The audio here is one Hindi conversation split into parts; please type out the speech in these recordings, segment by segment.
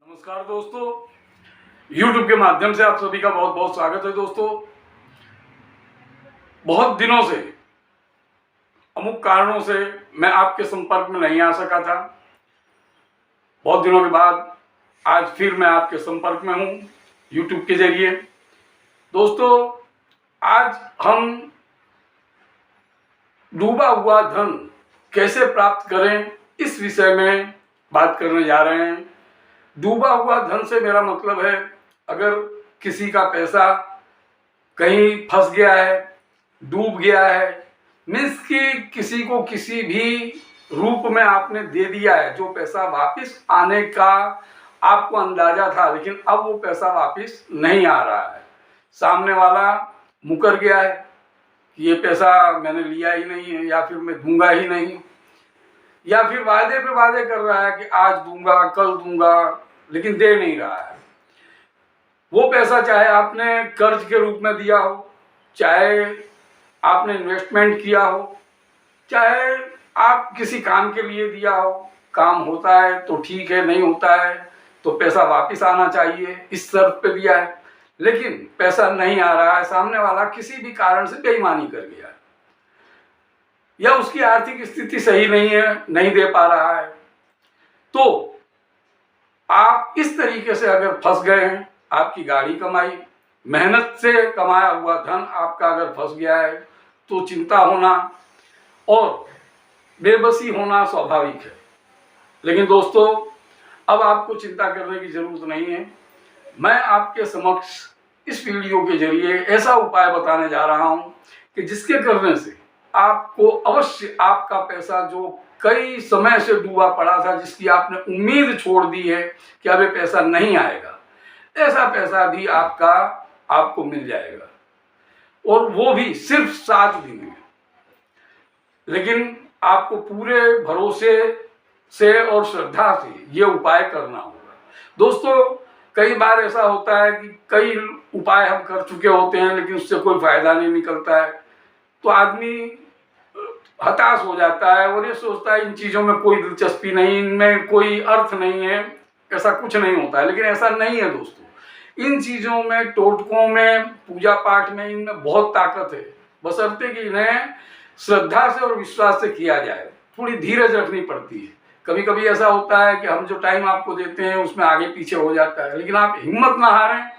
नमस्कार दोस्तों, YouTube के माध्यम से आप सभी का बहुत बहुत स्वागत है। दोस्तों, बहुत दिनों से अमुक कारणों से मैं आपके संपर्क में नहीं आ सका था। बहुत दिनों के बाद आज फिर मैं आपके संपर्क में हूँ YouTube के जरिए। दोस्तों, आज हम डूबा हुआ धन कैसे प्राप्त करें इस विषय में बात करने जा रहे हैं। डूबा हुआ धन से मेरा मतलब है, अगर किसी का पैसा कहीं फंस गया है, डूब गया है, मीन्स कि किसी को किसी भी रूप में आपने दे दिया है, जो पैसा वापस आने का आपको अंदाजा था, लेकिन अब वो पैसा वापस नहीं आ रहा है। सामने वाला मुकर गया है कि ये पैसा मैंने लिया ही नहीं है, या फिर मैं दूंगा ही नहीं, या फिर वादे पे वादे कर रहा है कि आज दूंगा, कल दूंगा, लेकिन दे नहीं रहा है। वो पैसा चाहे आपने कर्ज के रूप में दिया हो, चाहे आपने इन्वेस्टमेंट किया हो, चाहे आप किसी काम के लिए दिया हो, काम होता है तो ठीक है, नहीं होता है तो पैसा वापस आना चाहिए, इस शर्त पे दिया है, लेकिन पैसा नहीं आ रहा है। सामने वाला किसी भी कारण से बेईमानी कर गया है, या उसकी आर्थिक स्थिति सही नहीं है, नहीं दे पा रहा है, तो आप इस तरीके से अगर फंस गए हैं, आपकी गाड़ी कमाई, मेहनत से कमाया हुआ धन आपका अगर फंस गया है, तो चिंता होना और बेबसी होना स्वाभाविक है। लेकिन दोस्तों, अब आपको चिंता करने की जरूरत नहीं है। मैं आपके समक्ष इस वीडियो के जरिए ऐसा उपाय बताने जा रहा हूं कि जिसके करने से आपको अवश्य आपका पैसा जो कई समय से डूबा पड़ा था, जिसकी आपने उम्मीद छोड़ दी है कि अब ये पैसा नहीं आएगा, ऐसा पैसा भी आपको मिल जाएगा, और वो भी सिर्फ 7 दिन में। लेकिन आपको पूरे भरोसे से और श्रद्धा से ये उपाय करना होगा। दोस्तों, कई बार ऐसा होता है कि कई उपाय हम कर चुके होते हैं, लेकिन उससे कोई फायदा नहीं निकलता है, तो आदमी हताश हो जाता है और ये सोचता है इन चीज़ों में कोई दिलचस्पी नहीं, इनमें कोई अर्थ नहीं है, ऐसा कुछ नहीं होता है। लेकिन ऐसा नहीं है दोस्तों, इन चीज़ों में, टोटकों में, पूजा पाठ में, इनमें बहुत ताकत है, बशर्ते कि इन्हें श्रद्धा से और विश्वास से किया जाए। थोड़ी धीरज रखनी पड़ती है। कभी कभी ऐसा होता है कि हम जो टाइम आपको देते हैं उसमें आगे पीछे हो जाता है, लेकिन आप हिम्मत ना हारें,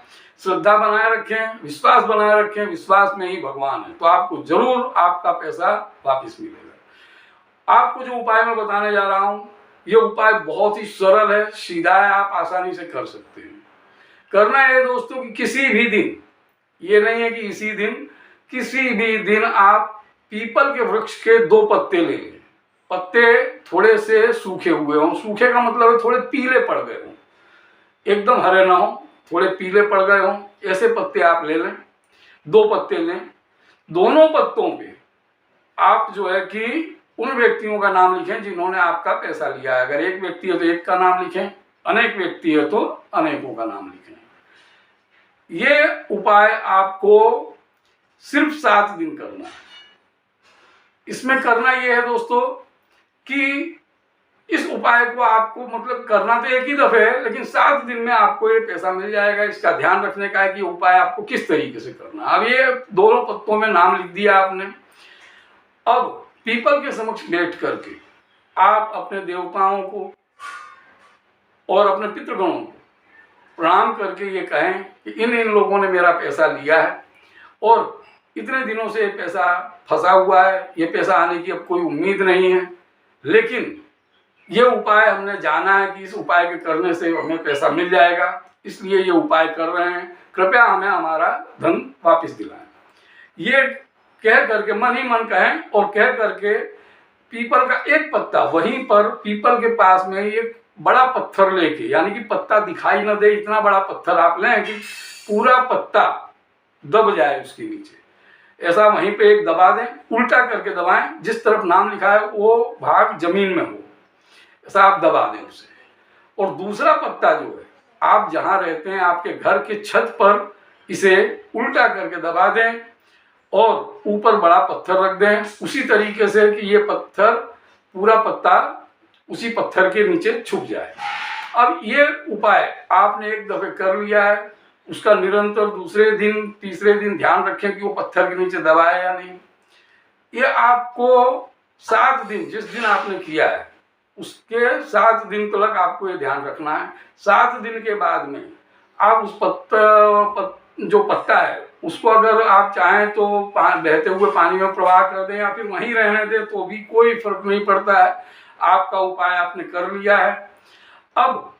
श्रद्धा बनाए रखें, विश्वास बनाए रखें। विश्वास में ही भगवान है, तो आपको जरूर आपका पैसा वापस मिलेगा। आपको जो उपाय मैं बताने जा रहा हूँ, ये उपाय बहुत ही सरल है, सीधा है, आप आसानी से कर सकते हैं। करना है दोस्तों कि किसी भी दिन, ये नहीं है कि इसी दिन, किसी भी दिन आप पीपल के वृक्ष के 2 पत्ते ले लें। पत्ते थोड़े से सूखे हुए हों, सूखे का मतलब है थोड़े पीले पड़ गए हों, एकदम हरे ना हो, थोड़े पीले पड़ गए हों, ऐसे पत्ते आप ले लें। 2 पत्ते लें, दोनों पत्तों पे आप जो है कि उन व्यक्तियों का नाम लिखें जिन्होंने आपका पैसा लिया है। अगर एक व्यक्ति है तो एक का नाम लिखें, अनेक व्यक्ति है तो अनेकों का नाम लिखें। ये उपाय आपको सिर्फ 7 दिन करना है। इसमें करना ये है दोस्तों कि इस उपाय को आपको मतलब करना तो एक ही दफे है, लेकिन 7 दिन में आपको ये पैसा मिल जाएगा। इसका ध्यान रखने का है कि उपाय आपको किस तरीके से करना है। अब ये दोनों पत्तों में नाम लिख दिया आपने। अब पीपल के समक्ष बैठ करके आप अपने देवताओं को और अपने पितृगणों को प्रणाम करके ये कहें कि इन लोगों ने मेरा पैसा लिया है और इतने दिनों से ये पैसा फंसा हुआ है, ये पैसा आने की अब कोई उम्मीद नहीं है, लेकिन ये उपाय हमने जाना है कि इस उपाय के करने से हमें पैसा मिल जाएगा, इसलिए ये उपाय कर रहे हैं, कृपया हमें हमारा धन वापस दिलाएं। ये कह करके मन ही मन कहें, और कह करके पीपल का एक पत्ता, वहीं पर पीपल के पास में एक बड़ा पत्थर लेके, यानी कि पत्ता दिखाई न दे इतना बड़ा पत्थर आप लें कि पूरा पत्ता दब जाए उसके नीचे, ऐसा वहीं पे एक दबा दें, उल्टा करके दबाएं, जिस तरफ नाम लिखा है वो भाग जमीन में हो, ऐसा आप दबा दें उसे। और दूसरा पत्ता जो है, आप जहाँ रहते हैं आपके घर के छत पर इसे उल्टा करके दबा दें और ऊपर बड़ा पत्थर रख दें, उसी तरीके से कि ये पत्थर, पूरा पत्ता उसी पत्थर के नीचे छुप जाए। अब ये उपाय आपने एक दफे कर लिया है, उसका निरंतर दूसरे दिन तीसरे दिन ध्यान रखें कि वो पत्थर के नीचे दबाया या नहीं। ये आपको 7 दिन, जिस दिन आपने किया है उसके 7 दिन तक आपको ये ध्यान रखना है। 7 दिन के बाद में आप उस जो पत्ता है उसको अगर आप चाहें तो बहते हुए पानी में प्रवाह कर दें या फिर वहीं रहने दें, तो भी कोई फर्क नहीं पड़ता है। आपका उपाय आपने कर लिया है। अब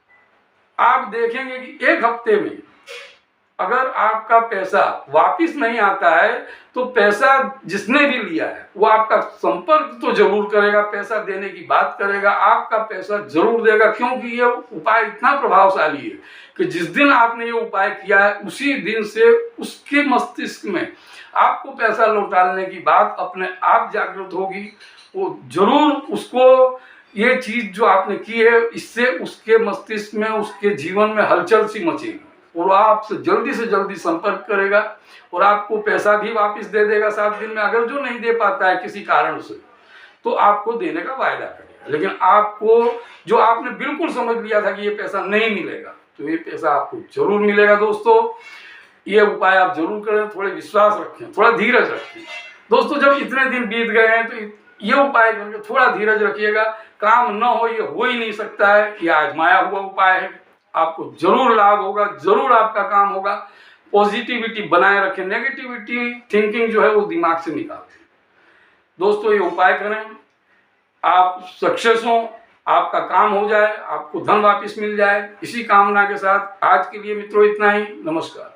आप देखेंगे कि 1 हफ्ते में अगर आपका पैसा वापिस नहीं आता है तो पैसा जिसने भी लिया है वो आपका संपर्क तो जरूर करेगा, पैसा देने की बात करेगा, आपका पैसा जरूर देगा। क्योंकि ये उपाय इतना प्रभावशाली है कि जिस दिन आपने ये उपाय किया है उसी दिन से उसके मस्तिष्क में आपको पैसा लौटाने की बात अपने आप जागृत होगी। वो जरूर उसको ये चीज जो आपने की है इससे उसके मस्तिष्क में, उसके जीवन में हलचल सी मचेगी और आपसे जल्दी से जल्दी संपर्क करेगा और आपको पैसा भी वापस दे देगा 7 दिन में। अगर जो नहीं दे पाता है किसी कारण से तो आपको देने का वायदा करेगा। लेकिन आपको जो आपने बिल्कुल समझ लिया था कि ये पैसा नहीं मिलेगा, तो ये पैसा आपको जरूर मिलेगा। दोस्तों, ये उपाय आप जरूर करें, थोड़े विश्वास रखें, थोड़ा धीरज रखें। दोस्तों, जब इतने दिन बीत गए हैं तो ये उपाय करके थोड़ा धीरज रखिएगा। काम न हो ये हो ही नहीं सकता है, ये आजमाया हुआ उपाय है। आपको जरूर लाभ होगा, जरूर आपका काम होगा। पॉजिटिविटी बनाए रखें, नेगेटिविटी थिंकिंग जो है वो दिमाग से निकाल दें। दोस्तों, ये उपाय करें, आप सक्सेस हो, आपका काम हो जाए, आपको धन वापस मिल जाए, इसी कामना के साथ आज के लिए मित्रों इतना ही। नमस्कार।